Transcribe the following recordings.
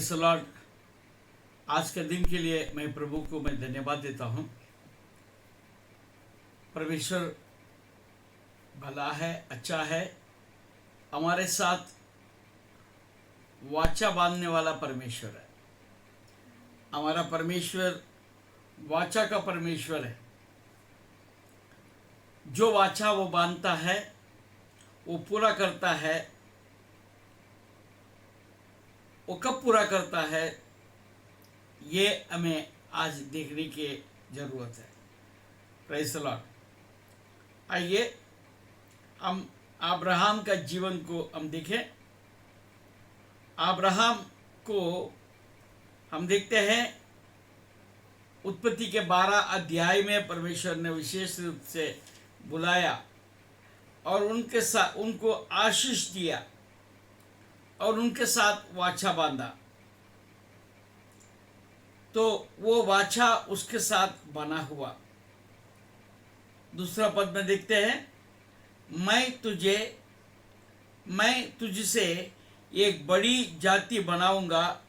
Praise the Lord. आज के दिन के लिए मैं प्रभु को धन्यवाद देता हूँ। परमेश्वर भला है, अच्छा है, हमारे साथ वाचा बांधने वाला परमेश्वर है। हमारा परमेश्वर वाचा का परमेश्वर है। जो वाचा वो बांधता है वो पूरा करता है। वो कब पूरा करता है ये हमें आज देखने की जरूरत है। Praise the Lord. आइए हम अब्राहम का जीवन को हम देखें। अब्राहम को हम देखते हैं उत्पत्ति के 12 अध्याय में परमेश्वर ने विशेष रूप से बुलाया और उनके साथ उनको आशीष दिया और उनके साथ वाचा बांधा। तो वो वाचा उसके साथ बना हुआ। दूसरा पद में देखते हैं, मैं तुझसे एक बड़ी जाति बनाऊंगा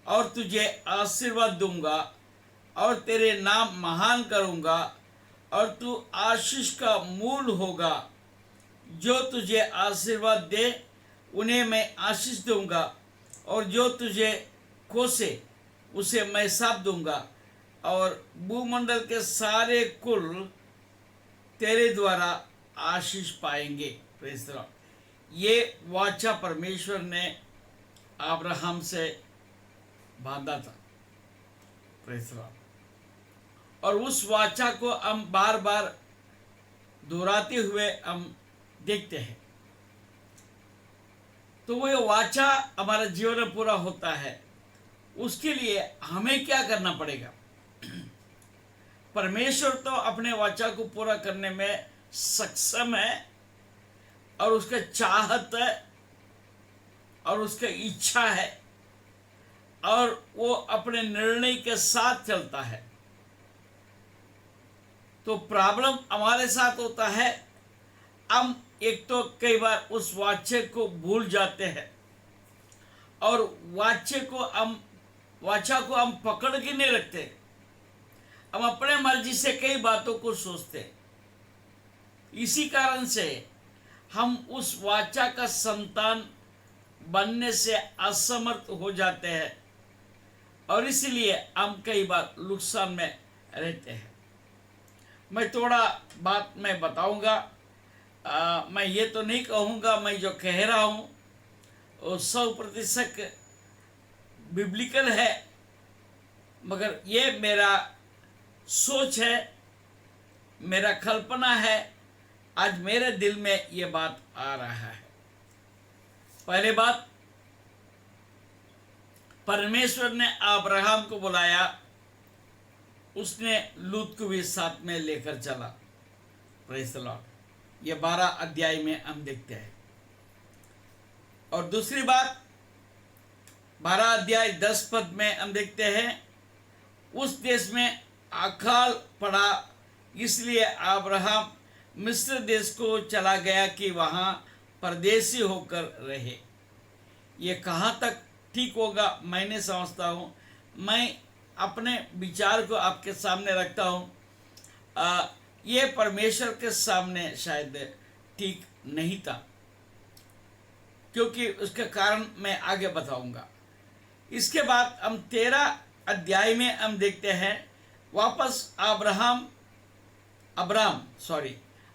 और तुझे आशीर्वाद दूंगा और तेरे नाम महान करूंगा और तू आशीष का मूल होगा। जो तुझे आशीर्वाद दे उन्हें मैं आशीष दूंगा और जो तुझे कोसे उसे मैं शाप दूंगा और भूमंडल के सारे कुल तेरे द्वारा आशीष पाएंगे। Praise the Lord. ये वाचा परमेश्वर ने अब्राहम से बांधा था। Praise the Lord. और उस वाचा को हम बार बार दोहराते हुए हम देखते हैं। तो वो वाचा हमारे जीवन में पूरा होता है। उसके लिए हमें क्या करना पड़ेगा? परमेश्वर तो अपने वाचा को पूरा करने में सक्षम है और उसका चाहत है और उसका इच्छा है और वो अपने निर्णय के साथ चलता है। तो प्रॉब्लम हमारे साथ होता है, हम एक तो कई बार उस वाचे को भूल जाते हैं और वाचा को हम पकड़ के नहीं रखते। हम अपने मर्जी से कई बातों को सोचते। इसी कारण से हम उस वाचा का संतान बनने से असमर्थ हो जाते हैं और इसलिए हम कई बार नुकसान में रहते हैं। मैं थोड़ा बात मैं बताऊंगा। मैं ये तो नहीं कहूँगा मैं जो कह रहा हूँ वो 100% बिब्लिकल है, मगर ये मेरा सोच है, मेरा कल्पना है। आज मेरे दिल में ये बात आ रहा है। पहले बात, परमेश्वर ने अब्राहम को बुलाया, उसने लूत को भी साथ में लेकर चला। Praise the Lord. ये 12 अध्याय में हम देखते हैं। और दूसरी बात, 12 अध्याय 10 पद में हम देखते हैं, उस देश में अकाल पड़ा, इसलिए अब्राहम मिस्र देश को चला गया कि वहाँ परदेसी होकर रहे। ये कहाँ तक ठीक होगा मैं नहीं समझता हूँ। मैं अपने विचार को आपके सामने रखता हूँ। ये परमेश्वर के सामने शायद ठीक नहीं था, क्योंकि उसका कारण मैं आगे बताऊंगा। इसके बाद हम 13 अध्याय में हम देखते हैं, वापस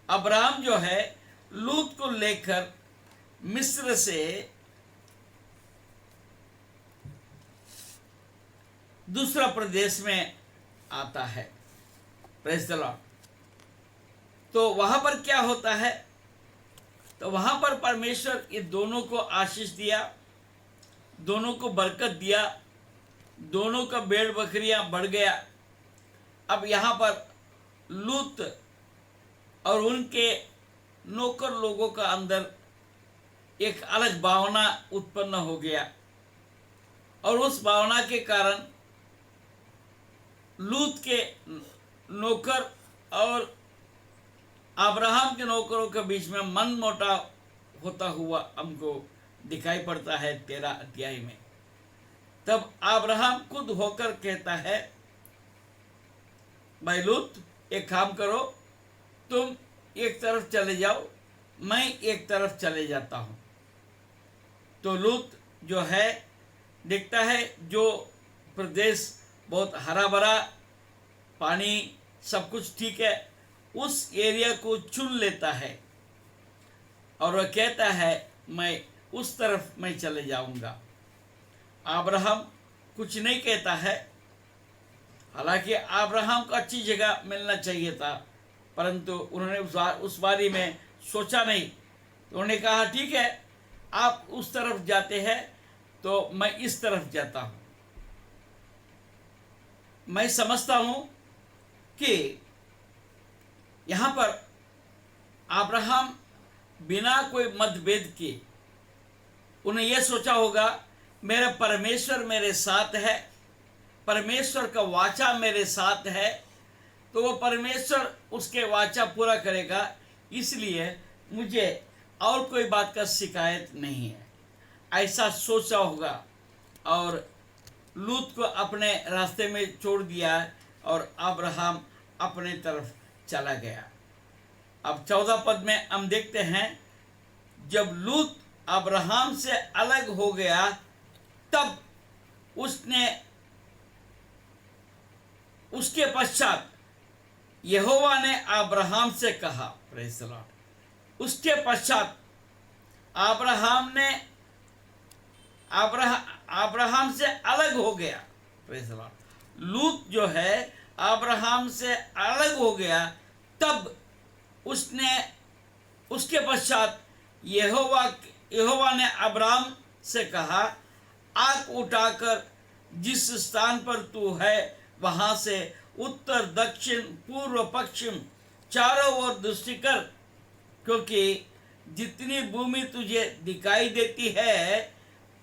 अब्राहम जो है लूत को लेकर मिस्र से दूसरा प्रदेश में आता है। Praise the Lord. तो वहां पर क्या होता है? तो वहां पर परमेश्वर ये दोनों को आशीष दिया, दोनों को बरकत दिया, दोनों का भेड़ बकरियां बढ़ गया। अब यहाँ पर लूत और उनके नौकर लोगों का अंदर एक अलग भावना उत्पन्न हो गया और उस भावना के कारण लूत के नौकर और अब्राहम के नौकरों के बीच में मनमुटाव होता हुआ हमको दिखाई पड़ता है 13 अध्याय में। तब अब्राहम खुद होकर कहता है, भाई लूत एक काम करो, तुम एक तरफ चले जाओ, मैं एक तरफ चले जाता हूँ। तो लूत जो है देखता है जो प्रदेश बहुत हरा भरा, पानी सब कुछ ठीक है, उस एरिया को चुन लेता है और वह कहता है मैं उस तरफ मैं चले जाऊंगा। अब्राहम कुछ नहीं कहता है, हालांकि अब्राहम को अच्छी जगह मिलना चाहिए था, परंतु उन्होंने उस बारे में सोचा नहीं। तो उन्होंने कहा ठीक है, आप उस तरफ जाते हैं तो मैं इस तरफ जाता हूँ। मैं समझता हूँ कि यहाँ पर अब्राहम बिना कोई मतभेद के उन्हें यह सोचा होगा, मेरा परमेश्वर मेरे साथ है, परमेश्वर का वाचा मेरे साथ है, तो वो परमेश्वर उसके वाचा पूरा करेगा, इसलिए मुझे और कोई बात का शिकायत नहीं है, ऐसा सोचा होगा। और लूत को अपने रास्ते में छोड़ दिया और अब्राहम अपने तरफ चला गया। अब 14 पद में हम देखते हैं, जब लूत अब्राहम से अलग हो गया तब उसके पश्चात यहोवा ने अब्राहम से कहा, प्रेज़ द लॉर्ड। उसके पश्चात अब्राहम से अलग हो गया, प्रेज़ द लॉर्ड। लूत जो है अब्राहम से अलग हो गया, तब उसके पश्चात यहोवा ने अब्राहम से कहा, आँख उठाकर जिस स्थान पर तू है वहाँ से उत्तर दक्षिण पूर्व पश्चिम चारों ओर दृष्टि कर, क्योंकि जितनी भूमि तुझे दिखाई देती है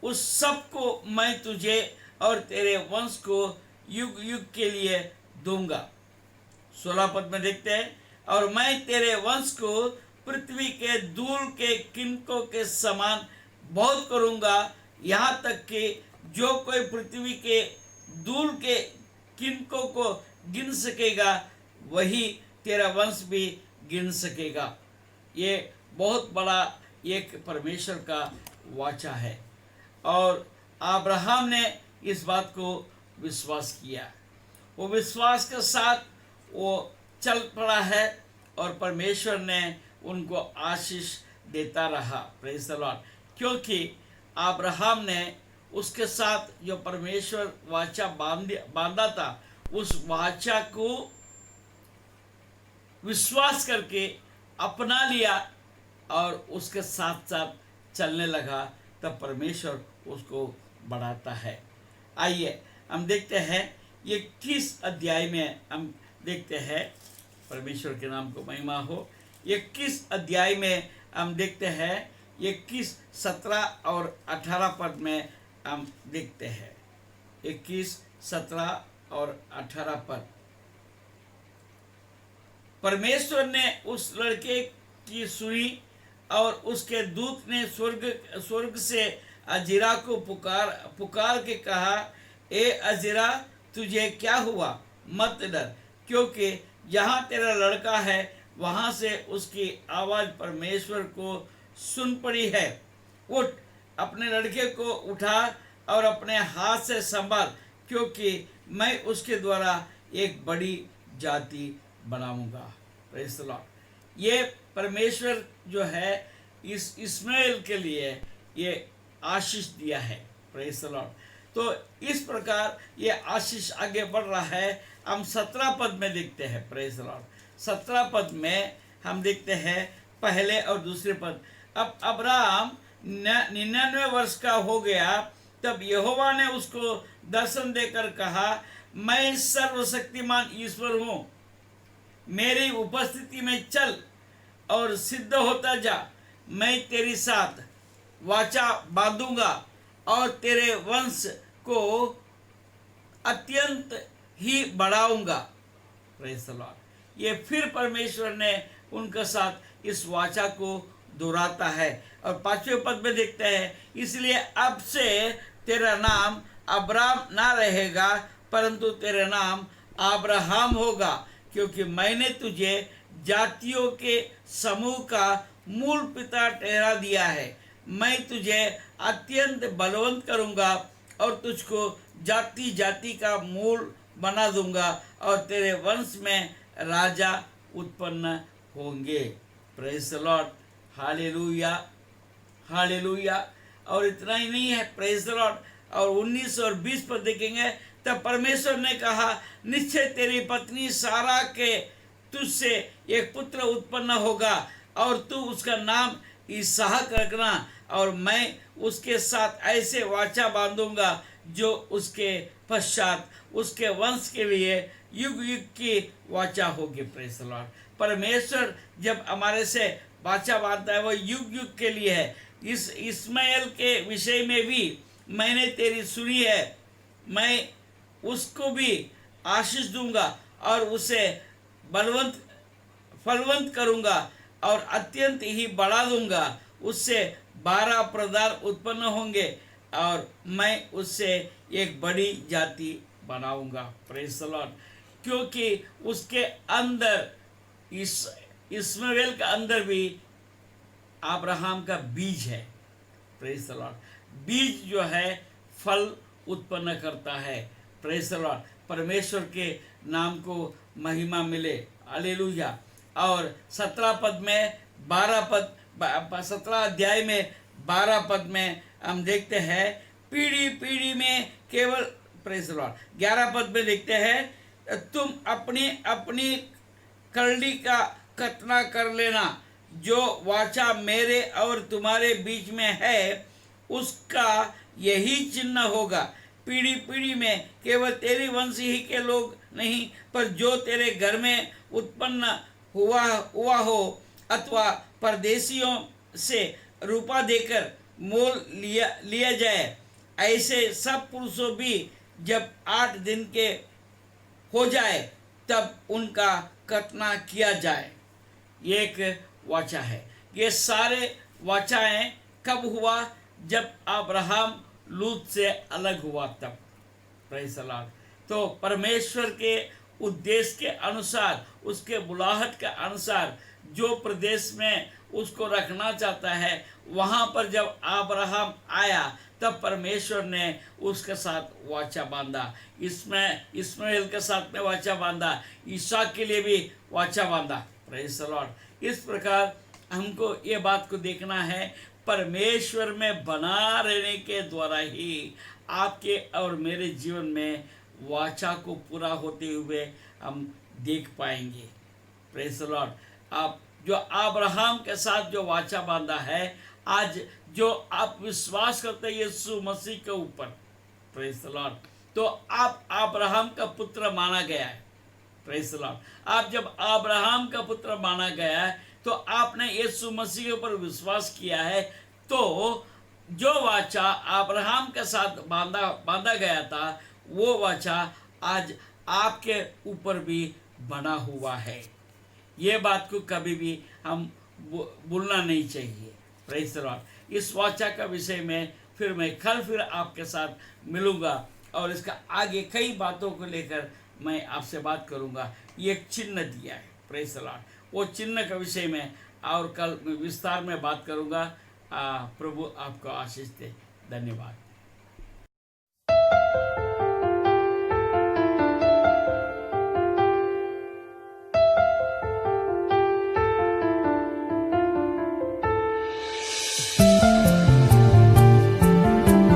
उस सब को मैं तुझे और तेरे वंश को युग युग के लिए दूंगा। 16 पद में देखते हैं, और मैं तेरे वंश को पृथ्वी के धूल के किनकों के समान बहुत करूंगा, यहाँ तक कि जो कोई पृथ्वी के धूल के किनकों को गिन सकेगा वही तेरा वंश भी गिन सकेगा। ये बहुत बड़ा एक परमेश्वर का वाचा है और अब्राहम ने इस बात को विश्वास किया। वो विश्वास के साथ वो चल पड़ा है और परमेश्वर ने उनको आशीष देता रहा, प्रेज़ द लॉर्ड। क्योंकि अब्राहम ने उसके साथ जो परमेश्वर वाचा बांधा था, उस वाचा को विश्वास करके अपना लिया और उसके साथ साथ चलने लगा, तब परमेश्वर उसको बढ़ाता है। आइए हम देखते हैं 21 अध्याय में हम देखते हैं, परमेश्वर के नाम को महिमा हो। 21 अध्याय में हम देखते हैं 21, 17 और 18 पद में हम देखते हैं। 21, 17 और 18 पद। परमेश्वर ने उस लड़के की सुनी और उसके दूत ने स्वर्ग से अजीरा को पुकार के कहा, ए अजीरा, तुझे क्या हुआ? मत डर, क्योंकि जहाँ तेरा लड़का है वहाँ से उसकी आवाज़ परमेश्वर को सुन पड़ी है। उठ, अपने लड़के को उठा और अपने हाथ से संभाल, क्योंकि मैं उसके द्वारा एक बड़ी जाति बनाऊंगा। Praise the Lord. ये परमेश्वर जो है इस इस्माइल के लिए ये आशीष दिया है। Praise the Lord. तो इस प्रकार ये आशीष आगे बढ़ रहा है। हम 17 पद में देखते हैं। Praise the Lord. 17 पद में हम देखते हैं पहले और दूसरे पद। अब अब्राहम 99 वर्ष का हो गया, तब यहोवा ने उसको दर्शन देकर कहा, मैं सर्वशक्तिमान ईश्वर हूँ, मेरी उपस्थिति में चल और सिद्ध होता जा। मैं तेरे साथ वाचा बांधूंगा और तेरे वंश को अत्यंत ही बढ़ाऊंगा। Praise the Lord. ये फिर परमेश्वर ने उनके साथ इस वाचा को दोहराता है। और 5वें पद में देखते हैं, इसलिए अब से तेरा नाम अब्राम ना रहेगा, परंतु तेरा नाम अब्राहम होगा, क्योंकि मैंने तुझे जातियों के समूह का मूल पिता ठहरा दिया है। मैं तुझे अत्यंत बलवंत करूंगा और तुझको जाति जाति का मूल बना दूंगा, और तेरे वंश में राजा उत्पन्न होंगे। Praise the Lord, hallelujah, hallelujah. और इतना ही नहीं है, प्रेज द लॉर्ड। और 19 और 20 पर देखेंगे, तब परमेश्वर ने कहा, निश्चय तेरी पत्नी सारा के तुझसे एक पुत्र उत्पन्न होगा, और तू उसका नाम इसहाक रखना, और मैं उसके साथ ऐसे वाचा बांधूंगा जो उसके पश्चात उसके वंश के लिए युग युग की वाचा होगी। Praise the Lord. परमेश्वर जब हमारे से वाचा बांधता है वो युग युग के लिए है। इस इस्माइल के विषय में भी मैंने तेरी सुनी है, मैं उसको भी आशीष दूंगा और उसे बलवंत फलवंत करूंगा और अत्यंत ही बढ़ा दूंगा। उससे 12 प्रधान उत्पन्न होंगे और मैं उससे एक बड़ी जाति बनाऊंगा। Praise the Lord. क्योंकि उसके अंदर इस्माइल के अंदर भी अब्राहम का बीज है। Praise the Lord. बीज जो है फल उत्पन्न करता है। Praise the Lord. परमेश्वर के नाम को महिमा मिले। हालेलुया। और 17 पद में 12 पद 17 अध्याय में 12 पद में हम देखते हैं, पीढ़ी पीढ़ी में केवल, प्रेज द लॉर्ड। 11 पद में देखते हैं, तुम अपनी अपनी करड़ी का खतना कर लेना, जो वाचा मेरे और तुम्हारे बीच में है उसका यही चिन्ह होगा। पीढ़ी पीढ़ी में केवल तेरी वंश ही के लोग नहीं, पर जो तेरे घर में उत्पन्न हुआ हो अथवा परदेशियों से रुपा देकर मोल लिया जाए, ऐसे सब पुरुषों भी जब 8 दिन के हो जाए तब उनका खतना किया जाए। ये एक वाचा है। ये सारे वाचाएं कब हुआ? जब अब्राहम लूत से अलग हुआ तब। Praise the Lord. तो परमेश्वर के उद्देश्य के अनुसार, उसके बुलाहट के अनुसार जो प्रदेश में उसको रखना चाहता है, वहाँ पर जब अब्राहम आया तब परमेश्वर ने उसके साथ वाचा बांधा। इसमें इस्माइल के साथ में वाचा बांधा, ईसा के लिए भी वाचा बांधा। Praise the Lord. इस प्रकार हमको ये बात को देखना है, परमेश्वर में बना रहने के द्वारा ही आपके और मेरे जीवन में वाचा को पूरा होते हुए हम देख पाएंगे। Praise the Lord. आप जो अब्राहम के साथ जो वाचा बांधा है, आज जो आप विश्वास करते हैं यीशु मसीह के ऊपर, प्रेज़ द लॉर्ड, तो आप अब्राहम का पुत्र माना गया है। Praise the Lord. आप जब अब्राहम का पुत्र माना गया है तो आपने यीशु मसीह के ऊपर विश्वास किया है, तो जो वाचा अब्राहम के साथ बांधा गया था, वो वाचा आज आपके ऊपर भी बना हुआ है। ये बात को कभी भी हम भूलना नहीं चाहिए। Praise the Lord. इस वाचा का विषय में फिर आपके साथ मिलूंगा और इसका आगे कई बातों को लेकर मैं आपसे बात करूंगा। ये एक चिन्ह दिया है। Praise the Lord. वो चिन्ह के विषय में और कल विस्तार में बात करूंगा। प्रभु आपको आशीष दे। धन्यवाद।